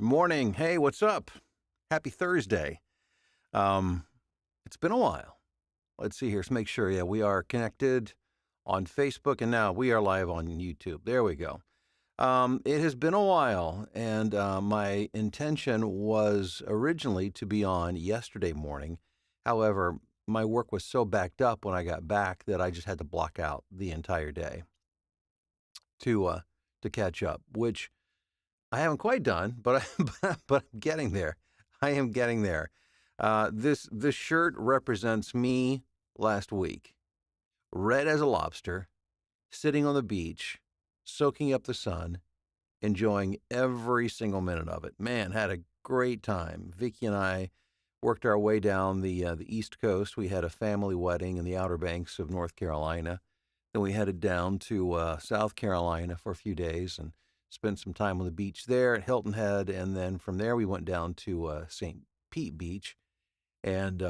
Morning. Hey, what's up? Happy Thursday. Um, it's been a while. Let's see here. Let's make sure. Yeah, we are connected on Facebook and now we are live on YouTube. There we go. It has been a while, and my intention was originally to be on yesterday morning. However, my work was so backed up when I got back that I just had to block out the entire day to uh, to catch up, which I haven't quite done, but but I'm getting there. I am getting there. This shirt represents me last week, red as a lobster, sitting on the beach, soaking up the sun, enjoying every single minute of it. Man, had a great time. Vicky and I worked our way down the East Coast. We had a family wedding in the Outer Banks of North Carolina. Then we headed down to South Carolina for a few days and spent some time on the beach there at Hilton Head. And then from there, we went down to St. Pete Beach and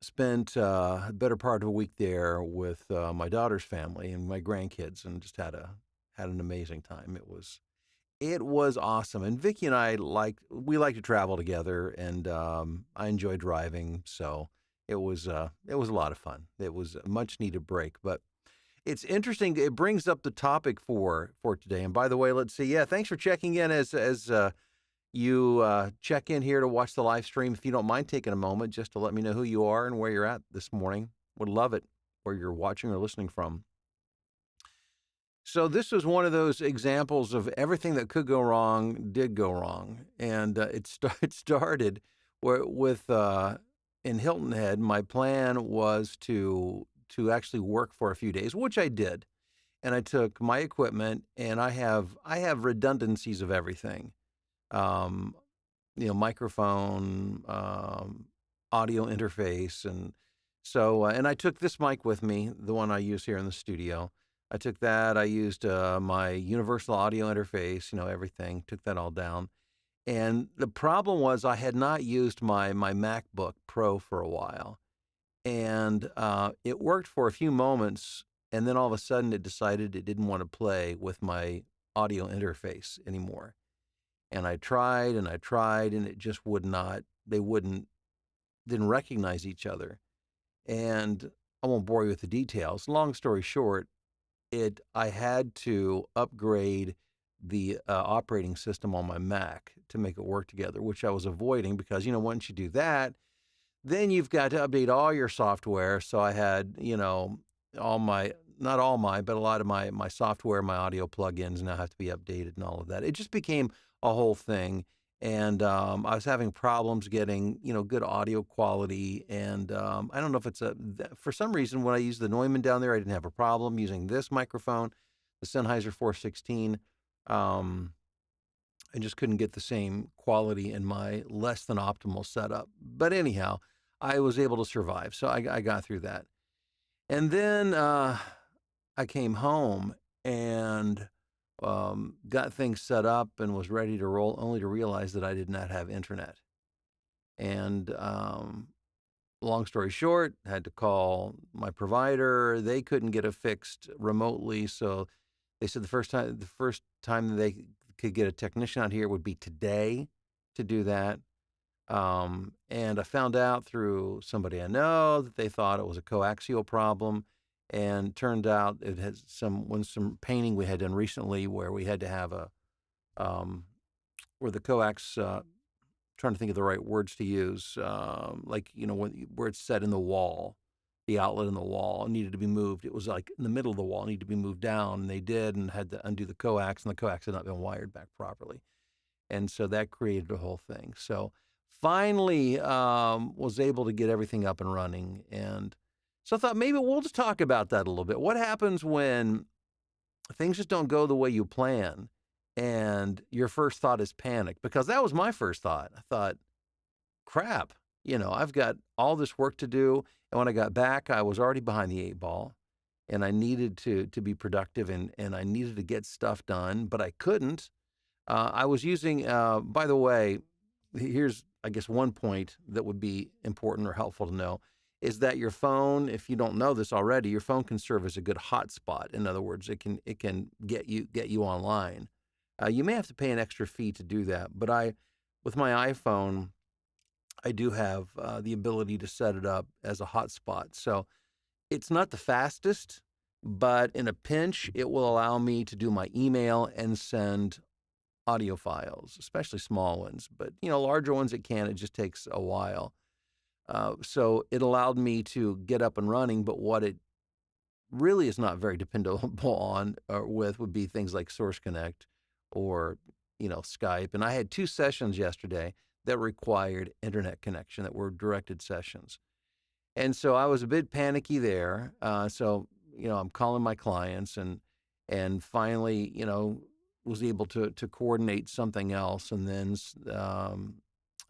spent a better part of a week there with my daughter's family and my grandkids, and just had an amazing time. It was awesome. And Vicky and I like to travel together, and I enjoy driving, so it was a lot of fun. It was a much needed break, but it's interesting. It brings up the topic for today. And by the way, let's see. Yeah, thanks for checking in as you check in here to watch the live stream. If you don't mind taking a moment just to let me know who you are and where you're at this morning, would love it. Where you're watching or listening from. So this was one of those examples of everything that could go wrong did go wrong, and it started with in Hilton Head. My plan was to actually work for a few days, which I did, and I took my equipment, and I have redundancies of everything, um, microphone, audio interface, and so and I took this mic with me, the one I use here in the studio. I took that. I used my universal audio interface, everything. Took that all down. And the problem was I had not used my MacBook Pro for a while, and it worked for a few moments, and then all of a sudden it decided it didn't want to play with my audio interface anymore. And I tried, and it just would not. They wouldn't didn't recognize each other. And I won't bore you with the details. Long story short, it I had to upgrade the operating system on my Mac to make it work together, which I was avoiding because once you do that, then you've got to update all your software. So I had all my not all my but a lot of my software, my audio plugins now have to be updated and all of that. It just became a whole thing. And I was having problems getting good audio quality, and I don't know if for some reason when I used the Neumann down there, I didn't have a problem using this microphone, the Sennheiser 416. Um, I just couldn't get the same quality in my less than optimal setup. But anyhow, I was able to survive, so I got through that. And then I came home and got things set up and was ready to roll, only to realize that I did not have internet. And long story short, had to call my provider. They couldn't get it fixed remotely, so they said the first time that they could get a technician out here would be today to do that. And I found out through somebody I know that they thought it was a coaxial problem, and turned out it has some painting we had done recently where we had to have um, where the coax, trying to think of the right words to use, like, where it's set in the wall, the outlet in the wall needed to be moved. It was like in the middle of the wall, needed to be moved down, and they did, and had to undo the coax, and the coax had not been wired back properly. And so that created a whole thing. So finally was able to get everything up and running. And so I thought maybe we'll just talk about that a little bit. What happens when things just don't go the way you plan and your first thought is panic? Because that was my first thought. I thought, crap, I've got all this work to do. And when I got back, I was already behind the eight ball, and I needed to be productive, and I needed to get stuff done, but I couldn't. I was using, by the way, here's, I guess, one point that would be important or helpful to know is that your phone, if you don't know this already, your phone can serve as a good hotspot. In other words, it can get you online. You may have to pay an extra fee to do that, but with my iPhone, I do have the ability to set it up as a hotspot. So it's not the fastest, but in a pinch, it will allow me to do my email and send audio files, especially small ones. But larger ones it can. It just takes a while. So it allowed me to get up and running. But what it really is not very dependable on or with would be things like Source Connect or Skype. And I had 2 sessions yesterday that required internet connection that were directed sessions. And so I was a bit panicky there. So I'm calling my clients and finally was able to coordinate something else. And then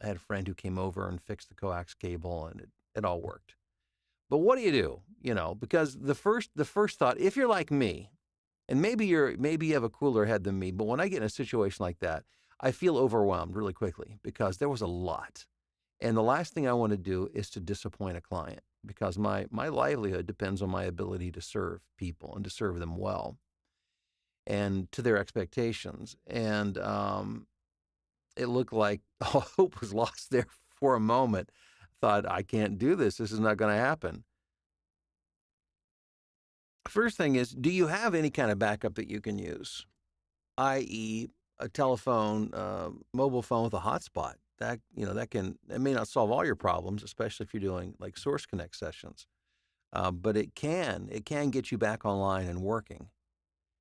I had a friend who came over and fixed the coax cable, and it all worked. But what do you do? Because the first thought, if you're like me, and maybe you have a cooler head than me, but when I get in a situation like that, I feel overwhelmed really quickly because there was a lot. And the last thing I want to do is to disappoint a client because my livelihood depends on my ability to serve people and to serve them well and to their expectations. And it looked like all hope was lost there for a moment. Thought, I can't do this. This is not going to happen. First thing is, do you have any kind of backup that you can use, i.e., a telephone, mobile phone with a hotspot? That may not solve all your problems, especially if you're doing like Source Connect sessions, but it can get you back online and working.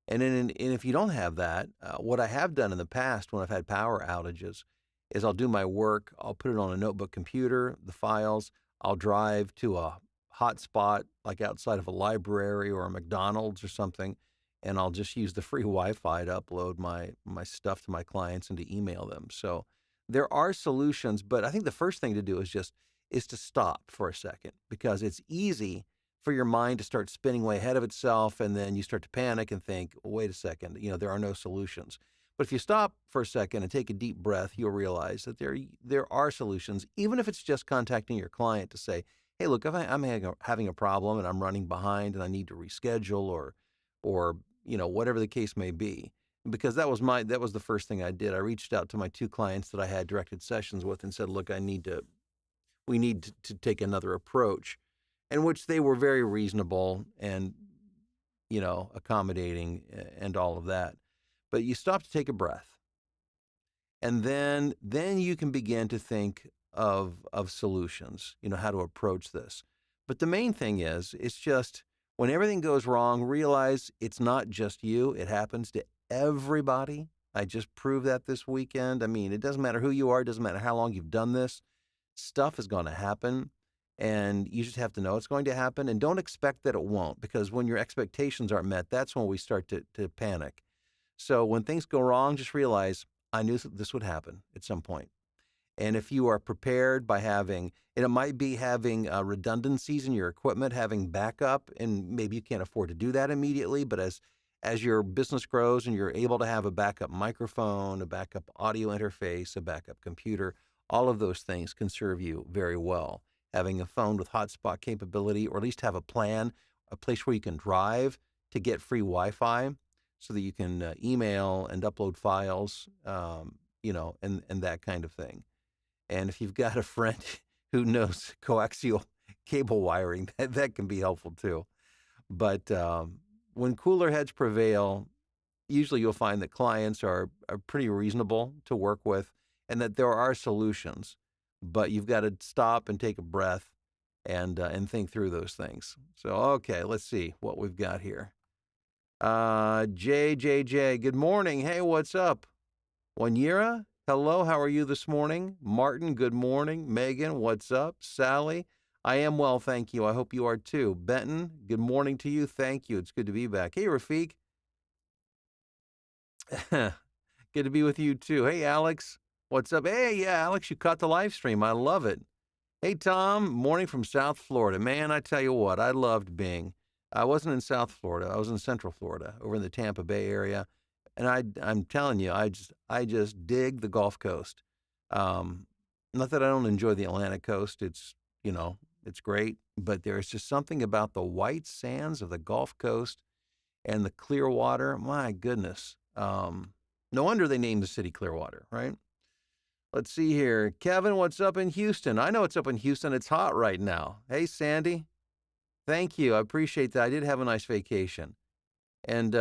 And if you don't have that, what I have done in the past when I've had power outages is I'll do my work, I'll put it on a notebook computer, the files, I'll drive to a hotspot like outside of a library or a McDonald's or something, and I'll just use the free Wi-Fi to upload my stuff to my clients and to email them. So there are solutions, but I think the first thing to do is to stop for a second because it's easy for your mind to start spinning way ahead of itself, and then you start to panic and think, wait a second, there are no solutions. But if you stop for a second and take a deep breath, you'll realize that there are solutions, even if it's just contacting your client to say, hey, look, if I'm having a problem and I'm running behind and I need to reschedule or whatever the case may be. Because that was the first thing I did. I reached out to my 2 clients that I had directed sessions with and said, look, we need to take another approach. In which they were very reasonable and, accommodating and all of that. But you stop to take a breath. And then you can begin to think of solutions, how to approach this. But the main thing is, it's just when everything goes wrong, realize it's not just you. It happens to everybody. I just proved that this weekend. I mean, it doesn't matter who you are. It doesn't matter how long you've done this. Stuff is going to happen. And you just have to know it's going to happen and don't expect that it won't, because when your expectations aren't met, that's when we start to panic. So when things go wrong, just realize I knew this would happen at some point. And if you are prepared by and it might be having redundancies in your equipment, having backup, and maybe you can't afford to do that immediately, but as your business grows and you're able to have a backup microphone, a backup audio interface, a backup computer, all of those things can serve you very well. Having a phone with hotspot capability, or at least have a plan, a place where you can drive to get free Wi-Fi so that you can email and upload files, and that kind of thing. And if you've got a friend who knows coaxial cable wiring, that can be helpful too. But when cooler heads prevail, usually you'll find that clients are pretty reasonable to work with and that there are solutions. But you've got to stop and take a breath and think through those things. So, okay, let's see what we've got here. JJJ, good morning. Hey, what's up? Wanira, hello, how are you this morning? Martin, good morning. Megan, what's up? Sally, I am well, thank you. I hope you are too. Benton, good morning to you. Thank you. It's good to be back. Hey, Rafiq. Good to be with you too. Hey, Alex. What's up? Hey, yeah, Alex, you caught the live stream. I love it. Hey, Tom, morning from South Florida. Man, I tell you what, I loved being. I wasn't in South Florida. I was in Central Florida, over in the Tampa Bay area. And I'm telling you, I just dig the Gulf Coast. Not that I don't enjoy the Atlantic coast. It's great. But there's just something about the white sands of the Gulf Coast and the clear water. My goodness. No wonder they named the city Clearwater, right? Let's see here. Kevin, what's up in Houston? I know it's up in Houston. It's hot right now. Hey, Sandy. Thank you. I appreciate that. I did have a nice vacation. And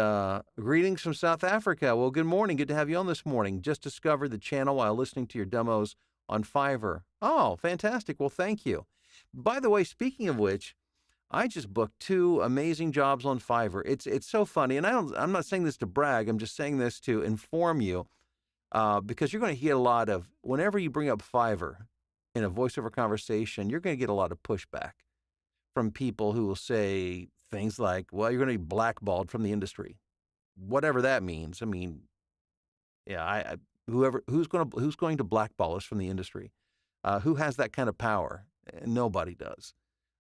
greetings from South Africa. Well, good morning. Good to have you on this morning. Just discovered the channel while listening to your demos on Fiverr. Oh, fantastic. Well, thank you. By the way, speaking of which, I just booked 2 amazing jobs on Fiverr. It's so funny, and I'm not saying this to brag. I'm just saying this to inform you, because you're going to get a lot of, whenever you bring up Fiverr in a voiceover conversation, you're going to get a lot of pushback from people who will say things like, "Well, you're going to be blackballed from the industry," whatever that means. I mean, yeah, who's going to blackball us from the industry? Who has that kind of power? Nobody does.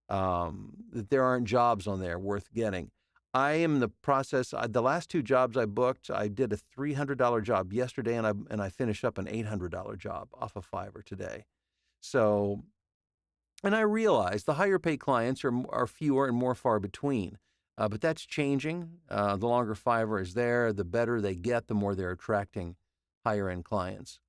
That there aren't jobs on there worth getting. I am in the process. The last 2 jobs I booked, I did a $300 job yesterday, and I finished up an $800 job off of Fiverr today. So, and I realize the higher paid clients are fewer and more far between, but that's changing. The longer Fiverr is there, the better they get, the more they're attracting higher end clients.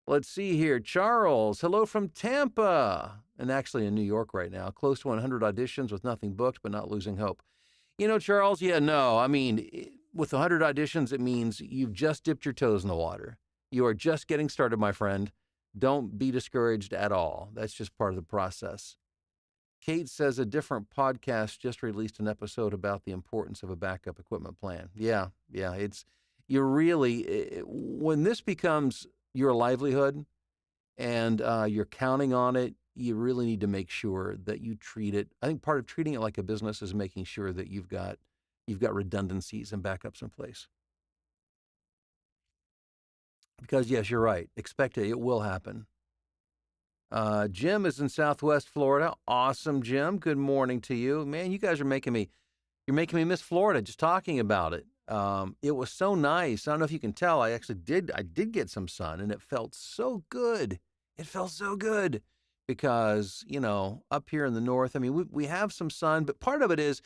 Let's see here. Charles, hello from Tampa, and actually in New York right now. Close to 100 auditions with nothing booked, but not losing hope. You know, Charles, yeah, no, I mean, with 100 auditions, it means you've just dipped your toes in the water. You are just getting started, my friend. Don't be discouraged at all. That's just part of the process. Kate says a different podcast just released an episode about the importance of a backup equipment plan. Yeah, it's, you really, when this becomes your livelihood and you're counting on it, you really need to make sure that you treat it. I think part of treating it like a business is making sure that you've got redundancies and backups in place. Because yes, you're right. Expect it. It will happen. Jim is in Southwest Florida. Awesome, Jim. Good morning to you. Man, you guys are making me miss Florida just talking about it. It was so nice. I don't know if you can tell. I did get some sun, and it felt so good. It felt so good because, you know, up here in the north, I mean, we have some sun, but part of it is,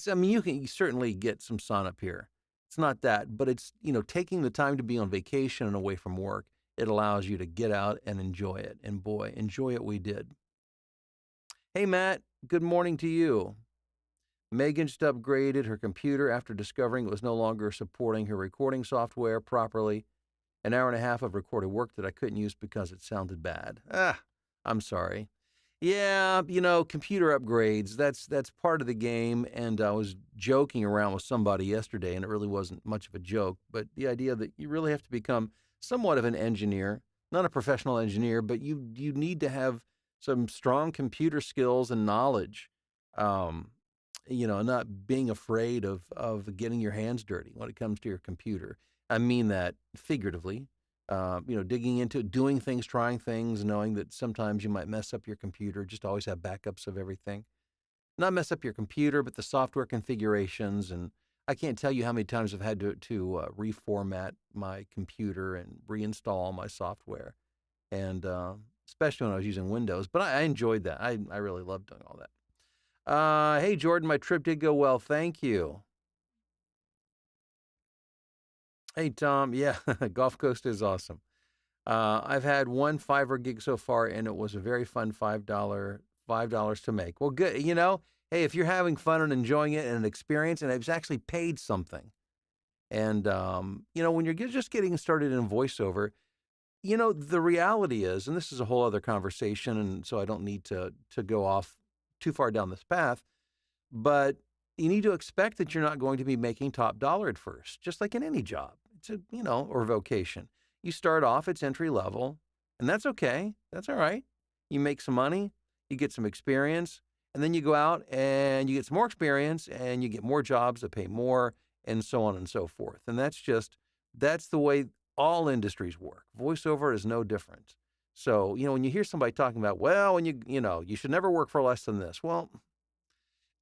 I mean, you can certainly get some sun up here. It's not that, but it's, you know, taking the time to be on vacation and away from work. It allows you to get out and enjoy it. And boy, enjoy it we did. Hey, Matt, good morning to you. Megan just upgraded her computer after discovering it was no longer supporting her recording software properly. An hour and a half of recorded work that I couldn't use because it sounded bad. I'm sorry. Yeah, you know, computer upgrades, that's part of the game. And I was joking around with somebody yesterday, and it really wasn't much of a joke, but the idea that you really have to become somewhat of an engineer, not a professional engineer, but you need to have some strong computer skills and knowledge. You know, not being afraid of getting your hands dirty when it comes to your computer. I mean that figuratively. You know, digging into it, doing things, trying things, knowing that sometimes you might mess up your computer. Just always have backups of everything. Not mess up your computer, but the software configurations. And I can't tell you how many times I've had to reformat my computer and reinstall all my software, and especially when I was using Windows. But I enjoyed that. I really loved doing all that. Hey, Jordan, my trip did go well. Thank you. Hey, Tom. Yeah, Gulf Coast is awesome. I've had one Fiverr gig so far, and it was a very fun $5 to make. Well, good. You know, hey, if you're having fun and enjoying it and an experience, and it's actually paid something, and you know, when you're just getting started in voiceover, you know, the reality is, and this is a whole other conversation, and so I don't need to go off too far down this path, but you need to expect that you're not going to be making top dollar at first, just like in any job. It's a, you know, or vocation. You start off, it's entry level, and that's okay. That's all right. You make some money, you get some experience, and then you go out and you get some more experience and you get more jobs that pay more, and so on and so forth. And that's the way all industries work. Voiceover is no different. So, you know, when you hear somebody talking about, well, when you know, you should never work for less than this. Well,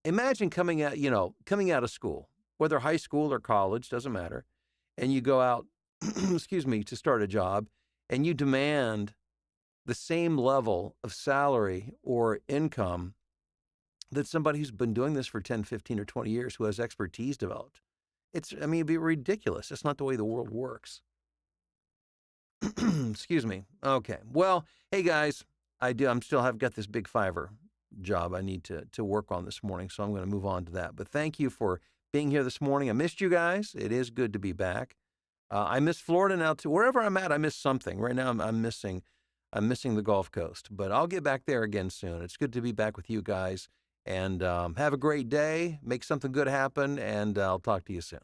imagine coming out of school, whether high school or college, doesn't matter, and you go out, excuse me, to start a job, and you demand the same level of salary or income that somebody who's been doing this for 10, 15, or 20 years, who has expertise developed. I mean, it'd be ridiculous. It's not the way the world works. Excuse me. Okay. Well, hey guys, I'm still have got this big Fiverr job I need to work on this morning, so I'm going to move on to that. But thank you for being here this morning. I missed you guys. It is good to be back. I miss Florida now too. Wherever I'm at, I miss something. Right now, I'm missing the Gulf Coast, but I'll get back there again soon. It's good to be back with you guys, and have a great day. Make something good happen, and I'll talk to you soon.